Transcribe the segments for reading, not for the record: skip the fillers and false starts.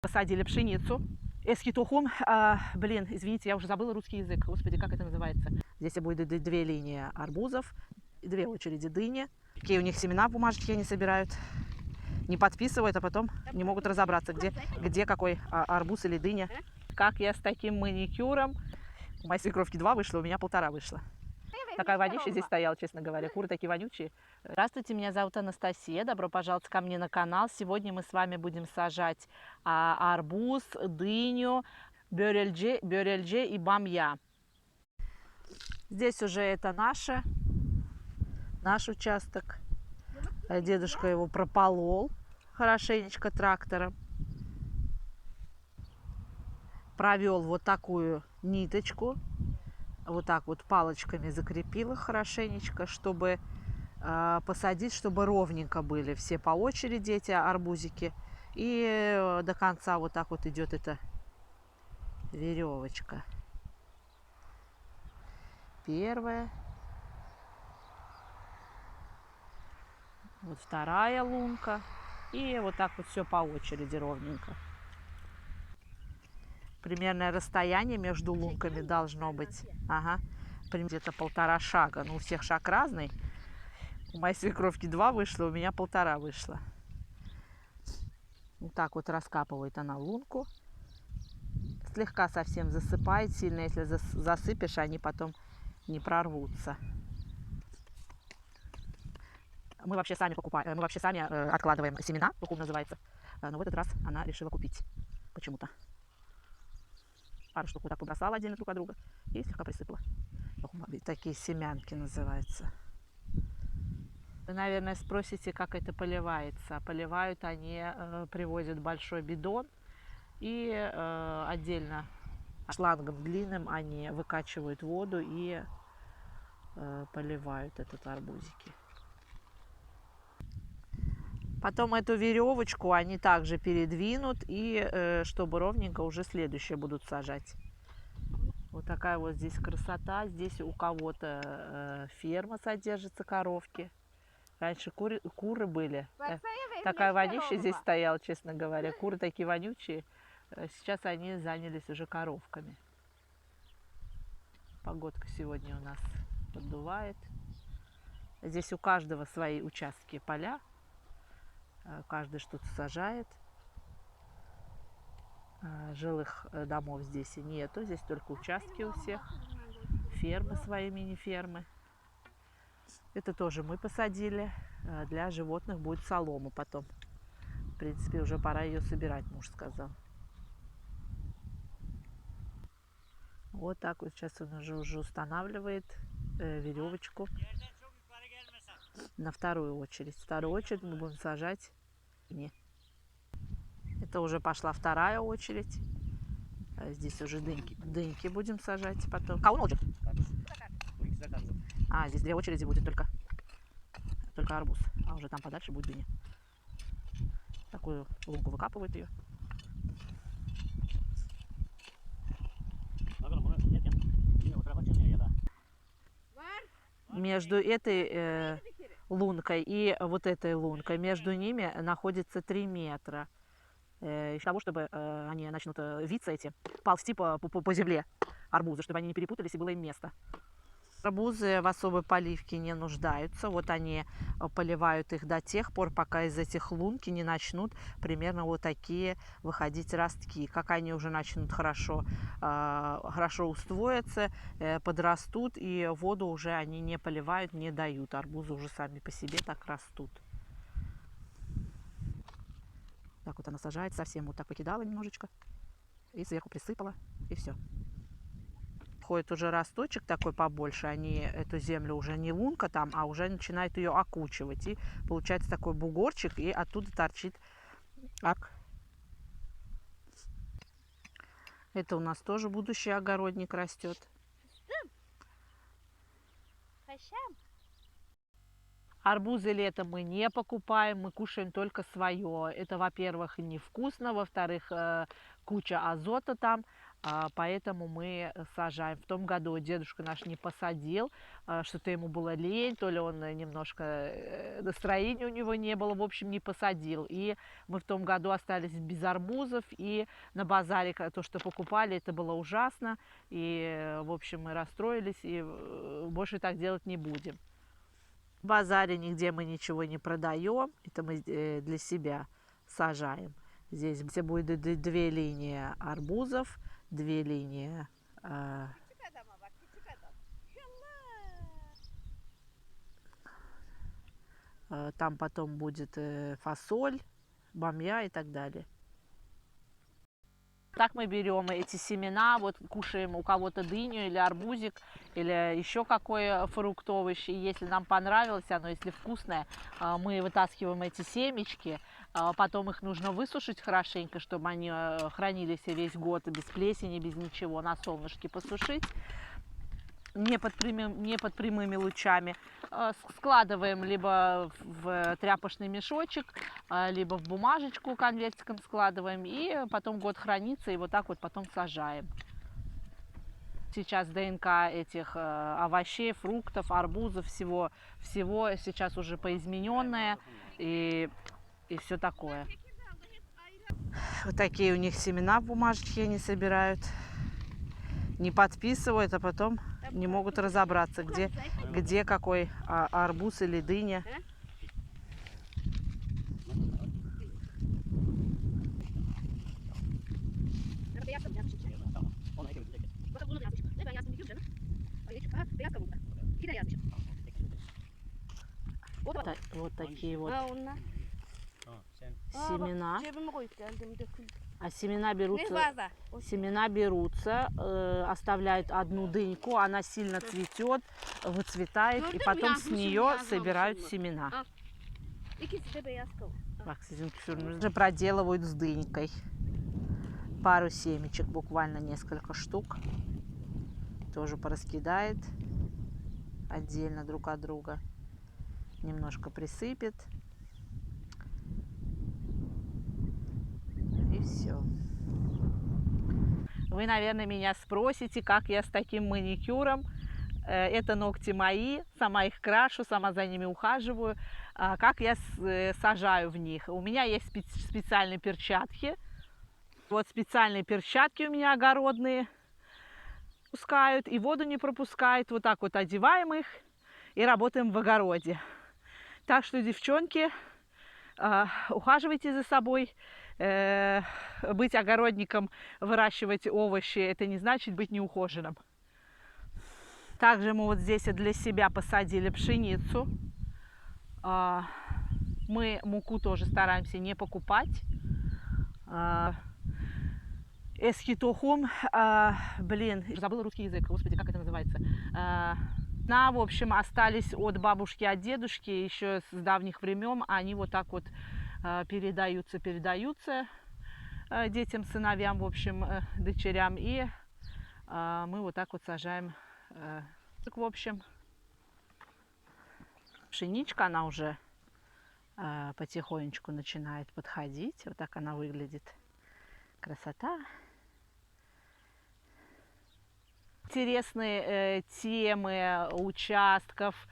Посадили пшеницу. Эскитохум, блин, извините, я уже забыла русский язык. Господи, как это называется? Здесь будет две линии арбузов, две очереди дыни. Какие у них семена в бумажечке они собирают. Не подписывают, а потом не могут разобраться, где какой арбуз или дыня. Как я с таким маникюром? У моей свекровки 2 вышло, у меня 1,5 вышло. Такая вонища здесь стояла, честно говоря. Куры такие вонючие. Здравствуйте, меня зовут Анастасия. Добро пожаловать ко мне на канал. Сегодня мы с вами будем сажать арбуз, дыню, бörelce и бамья. Здесь уже это наш участок. Дедушка его прополол хорошенечко трактором. Провел вот такую ниточку. Вот так вот палочками закрепил их хорошенечко, чтобы посадить, чтобы ровненько были все по очереди эти арбузики. И до конца вот так вот идет эта веревочка. Первая. Вот вторая лунка. И вот так вот все по очереди ровненько. Примерное расстояние между лунками должно быть. Ага. Где-то 1,5 шага. Ну, у всех шаг разный. У моей свекровки 2 вышло, у меня 1,5 вышло. Вот так вот раскапывает она лунку. Слегка совсем засыпает. Сильно, если засыпешь, они потом не прорвутся. Мы вообще сами покупаем, мы вообще сами откладываем семена, тухум называется. Но в этот раз она решила купить почему-то. Пару штук вот так побросала отдельно друг от друга и слегка присыпала. Такие семянки называются. Вы, наверное, спросите, как это поливается. Поливают они, привозят большой бидон и отдельно шлангом длинным они выкачивают воду и поливают этот арбузики. Потом эту веревочку они также передвинут, и чтобы ровненько уже следующие будут сажать. Вот такая вот здесь красота. Здесь у кого-то ферма содержится, коровки. Раньше куры были. Такая вонища здесь стояла, честно говоря. Куры такие вонючие. Сейчас они занялись уже коровками. Погодка сегодня у нас поддувает. Здесь у каждого свои участки поля. Каждый что-то сажает. Жилых домов здесь и нету. Здесь только участки у всех. Фермы свои, мини-фермы. Это тоже мы посадили. Для животных будет солома потом. В принципе, уже пора ее собирать, муж сказал. Вот так вот сейчас он уже устанавливает веревочку на вторую очередь. Вторую очередь мы будем сажать. Это уже пошла вторая очередь. Здесь уже дыньки будем сажать потом. Здесь 2 очереди будет только арбуз. А уже там подальше будет дыня. Такую лунку выкапывают ее. Между этой лункой и вот этой лункой, между ними находится 3 метра. Для того, чтобы они начнут виться ползти по земле арбузы, чтобы они не перепутались и было им место. Арбузы в особой поливке не нуждаются. Вот они поливают их до тех пор, пока из этих лунки не начнут примерно вот такие выходить ростки. Как они уже начнут хорошо усвоиться, подрастут, и воду уже они не поливают, не дают. Арбузы уже сами по себе так растут. Так вот она сажает, совсем вот так покидала немножечко и сверху присыпала, и все. Ходит уже росточек такой побольше, они эту землю уже не лунка там, а уже начинают ее окучивать. И получается такой бугорчик, и оттуда торчит ак. Это у нас тоже будущий огородник растет. Арбузы летом мы не покупаем, мы кушаем только свое. Это, во-первых, невкусно, во-вторых, куча азота там. поэтому мы сажаем. В том году дедушка наш не посадил, что-то ему было лень, то ли он немножко настроения у него не было, в общем, не посадил. И мы в том году остались без арбузов, и на базаре то, что покупали, это было ужасно. И, в общем, мы расстроились, и больше так делать не будем. В базаре нигде мы ничего не продаем, это мы для себя сажаем. Здесь будет две линии арбузов, две линии там потом будет фасоль, бамья и так далее. Так мы берем эти семена, вот кушаем у кого-то дыню или арбузик, или еще какой фрукт, овощ. И если нам понравилось оно, если вкусное, мы вытаскиваем эти семечки, потом их нужно высушить хорошенько, чтобы они хранились весь год без плесени, без ничего, на солнышке посушить. Не под прямыми лучами. Складываем либо в тряпочный мешочек, либо в бумажечку конвертиком складываем, и потом год хранится, и вот так вот потом сажаем. Сейчас ДНК этих овощей, фруктов, арбузов, всего сейчас уже поизмененное, и все такое. Вот такие у них семена в бумажечке они собирают. Не подписывают, а потом не могут разобраться, где какой арбуз или дыня. Вот такие вот семена. А семена берутся, оставляют одну дыньку, она сильно цветет, выцветает, и потом с нее собирают семена. Уже проделывают с дынькой. Пару семечек, буквально несколько штук. Тоже пораскидает отдельно друг от друга. Немножко присыпет. И все. Вы, наверное, меня спросите, как я с таким маникюром. Это ногти мои, сама их крашу, сама за ними ухаживаю. Как я сажаю в них. У меня есть специальные перчатки. Вот специальные перчатки у меня огородные. Пускают и воду не пропускают. Вот так вот одеваем их и работаем в огороде. Так что, девчонки, ухаживайте за собой. Быть огородником, выращивать овощи, это не значит быть неухоженным. Также мы вот здесь для себя посадили пшеницу. Мы муку тоже стараемся не покупать. Эскитохум, забыла русский язык, господи, как это называется. В общем, остались от бабушки, от дедушки еще с давних времен. Они вот так вот передаются детям, сыновьям, в общем, дочерям. И мы вот так вот сажаем. В общем, пшеничка, она уже потихонечку начинает подходить. Вот так она выглядит. Красота. Интересные темы участков,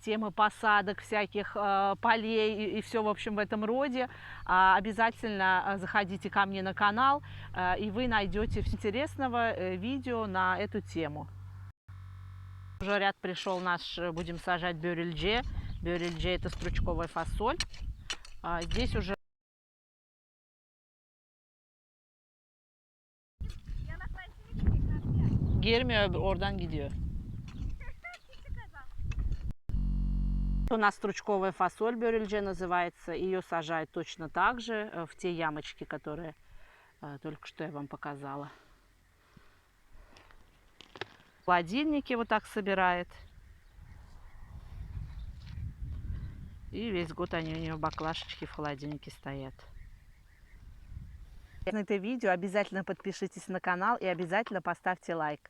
темы посадок всяких полей и все, в общем, в этом роде. Обязательно заходите ко мне на канал, и вы найдете интересного видео на эту тему. Уже ряд пришел наш, будем сажать бёрельдже. Бёрельдже — это стручковая фасоль. Здесь уже Gelmiyor, oradan gidiyor. У нас стручковая фасоль бёрельдже называется. Ее сажают точно так же в те ямочки, которые только что я вам показала. В холодильнике вот так собирает. И весь год они у нее баклажечки в холодильнике стоят. На это видео обязательно подпишитесь на канал и обязательно поставьте лайк.